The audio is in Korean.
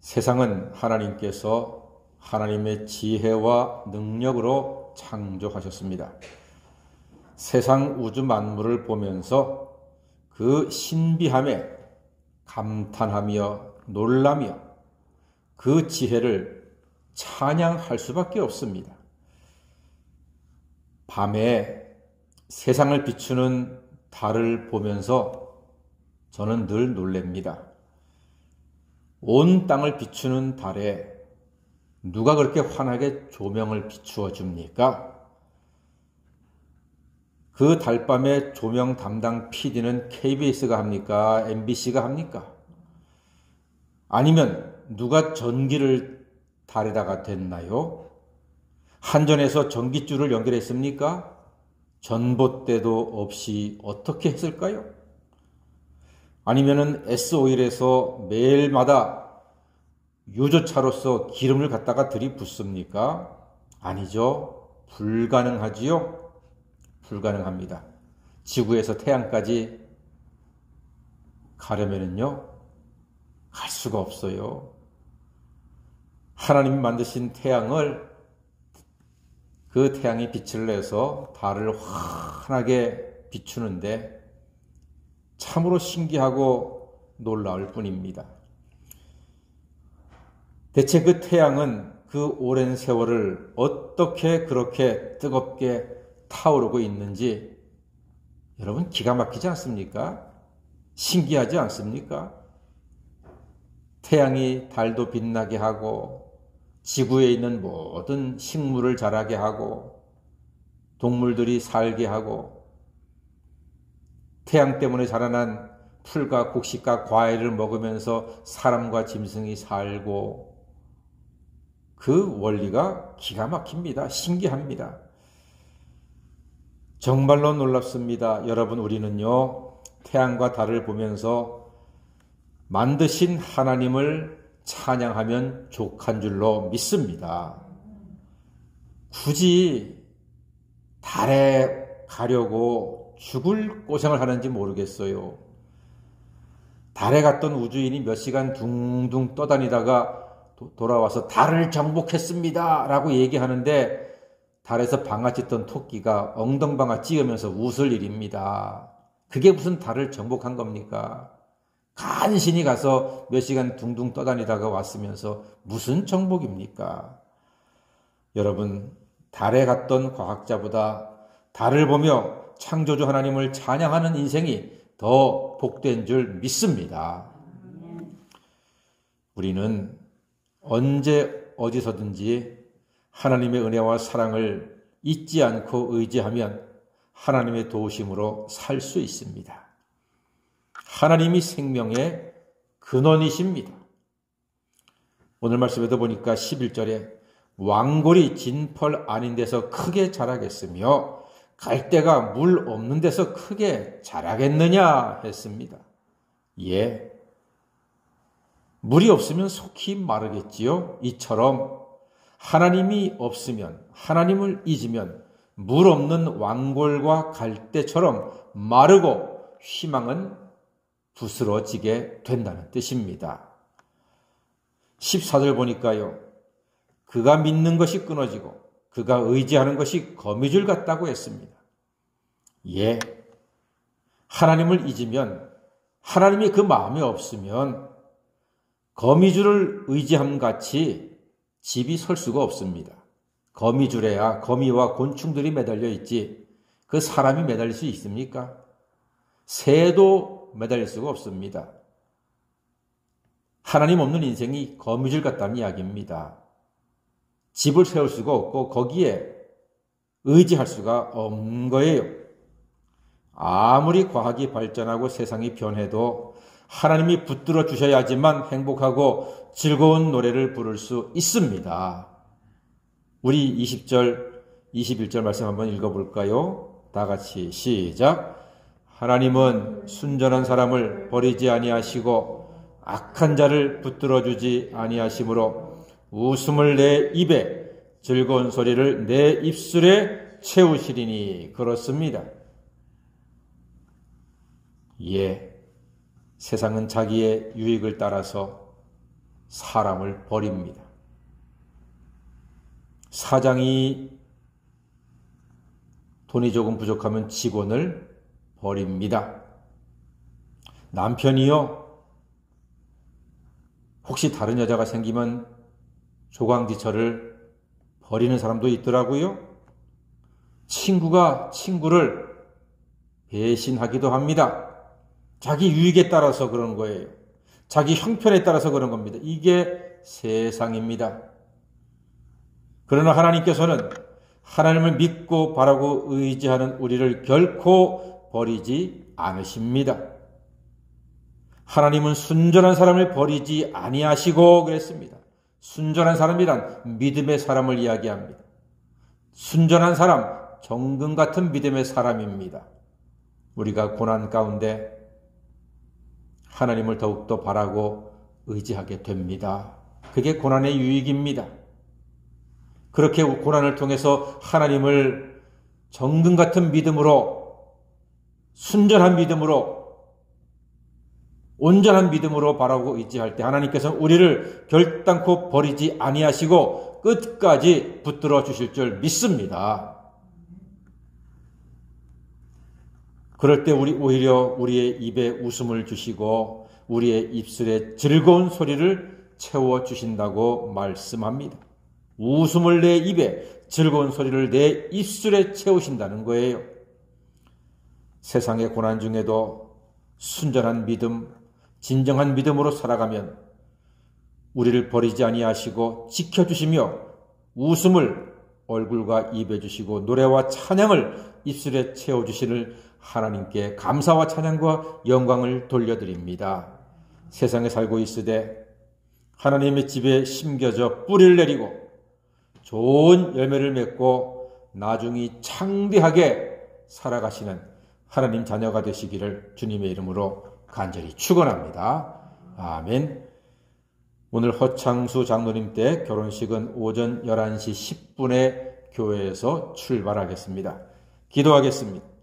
세상은 하나님께서 하나님의 지혜와 능력으로 창조하셨습니다. 세상 우주 만물을 보면서 그 신비함에 감탄하며 놀라며 그 지혜를 찬양할 수밖에 없습니다. 밤에 세상을 비추는 달을 보면서 저는 늘 놀랍니다. 온 땅을 비추는 달에 누가 그렇게 환하게 조명을 비추어 줍니까? 그 달밤에 조명 담당 PD는 KBS가 합니까? MBC가 합니까? 아니면 누가 전기를 달에다가 댔나요? 한전에서 전기줄을 연결했습니까? 전봇대도 없이 어떻게 했을까요? 아니면은 S오일에서 매일마다 유조차로서 기름을 갖다가 들이붓습니까? 아니죠. 불가능하지요. 불가능합니다. 지구에서 태양까지 가려면은요, 갈 수가 없어요. 하나님이 만드신 태양을, 그 태양이 빛을 내서 달을 환하게 비추는데 참으로 신기하고 놀라울 뿐입니다. 대체 그 태양은 그 오랜 세월을 어떻게 그렇게 뜨겁게 타오르고 있는지 여러분 기가 막히지 않습니까? 신기하지 않습니까? 태양이 달도 빛나게 하고 지구에 있는 모든 식물을 자라게 하고 동물들이 살게 하고 태양 때문에 자라난 풀과 곡식과 과일을 먹으면서 사람과 짐승이 살고 그 원리가 기가 막힙니다. 신기합니다. 정말로 놀랍습니다. 여러분, 우리는요, 태양과 달을 보면서 만드신 하나님을 찬양하면 족한 줄로 믿습니다. 굳이 달에 가려고 죽을 고생을 하는지 모르겠어요. 달에 갔던 우주인이 몇 시간 둥둥 떠다니다가 돌아와서 달을 정복했습니다 라고 얘기하는데 달에서 방아짓던 토끼가 엉덩방아 찧으면서 웃을 일입니다. 그게 무슨 달을 정복한 겁니까? 간신히 가서 몇 시간 둥둥 떠다니다가 왔으면서 무슨 정복입니까? 여러분, 달에 갔던 과학자보다 달을 보며 창조주 하나님을 찬양하는 인생이 더 복된 줄 믿습니다. 우리는 언제 어디서든지 하나님의 은혜와 사랑을 잊지 않고 의지하면 하나님의 도우심으로 살 수 있습니다. 하나님이 생명의 근원이십니다. 오늘 말씀에도 보니까 11절에 왕골이 진펄 아닌 데서 크게 자라겠으며 갈대가 물 없는 데서 크게 자라겠느냐 했습니다. 예, 물이 없으면 속히 마르겠지요. 이처럼 하나님이 없으면, 하나님을 잊으면 물 없는 왕골과 갈대처럼 마르고 희망은 부스러지게 된다는 뜻입니다. 14절 보니까요, 그가 믿는 것이 끊어지고 그가 의지하는 것이 거미줄 같다고 했습니다. 예, 하나님을 잊으면, 하나님이 그 마음에 없으면 거미줄을 의지함 같이 집이 설 수가 없습니다. 거미줄에야 거미와 곤충들이 매달려 있지 그 사람이 매달릴 수 있습니까? 새도 매달릴 수가 없습니다. 하나님 없는 인생이 거미줄 같다는 이야기입니다. 집을 세울 수가 없고 거기에 의지할 수가 없는 거예요. 아무리 과학이 발전하고 세상이 변해도 하나님이 붙들어 주셔야지만 행복하고 즐거운 노래를 부를 수 있습니다. 우리 20절, 21절 말씀 한번 읽어볼까요? 다 같이 시작. 하나님은 순전한 사람을 버리지 아니하시고 악한 자를 붙들어 주지 아니하시므로 웃음을 내 입에 즐거운 소리를 내 입술에 채우시리니 그렇습니다. 예, 세상은 자기의 유익을 따라서 사람을 버립니다. 사장이 돈이 조금 부족하면 직원을 버립니다. 남편이요, 혹시 다른 여자가 생기면 조강지처를 버리는 사람도 있더라고요. 친구가 친구를 배신하기도 합니다. 자기 유익에 따라서 그런 거예요. 자기 형편에 따라서 그런 겁니다. 이게 세상입니다. 그러나 하나님께서는 하나님을 믿고 바라고 의지하는 우리를 결코 버리지 않으십니다. 하나님은 순전한 사람을 버리지 아니하시고 그랬습니다. 순전한 사람이란 믿음의 사람을 이야기합니다. 순전한 사람, 정금 같은 믿음의 사람입니다. 우리가 고난 가운데 하나님을 더욱더 바라고 의지하게 됩니다. 그게 고난의 유익입니다. 그렇게 고난을 통해서 하나님을 정금 같은 믿음으로, 순전한 믿음으로, 온전한 믿음으로 바라고 의지할 때 하나님께서는 우리를 결단코 버리지 아니하시고 끝까지 붙들어 주실 줄 믿습니다. 그럴 때 오히려 우리의 입에 웃음을 주시고 우리의 입술에 즐거운 소리를 채워주신다고 말씀합니다. 웃음을 내 입에, 즐거운 소리를 내 입술에 채우신다는 거예요. 세상의 고난 중에도 순전한 믿음, 진정한 믿음으로 살아가면 우리를 버리지 아니하시고 지켜주시며 웃음을 얼굴과 입에 주시고 노래와 찬양을 입술에 채워주시는 하나님께 감사와 찬양과 영광을 돌려드립니다. 세상에 살고 있으되 하나님의 집에 심겨져 뿌리를 내리고 좋은 열매를 맺고 나중이 창대하게 살아가시는 하나님 자녀가 되시기를 주님의 이름으로 간절히 축원합니다. 아멘. 오늘 허창수 장로님 때 결혼식은 오전 11시 10분에 교회에서 출발하겠습니다. 기도하겠습니다.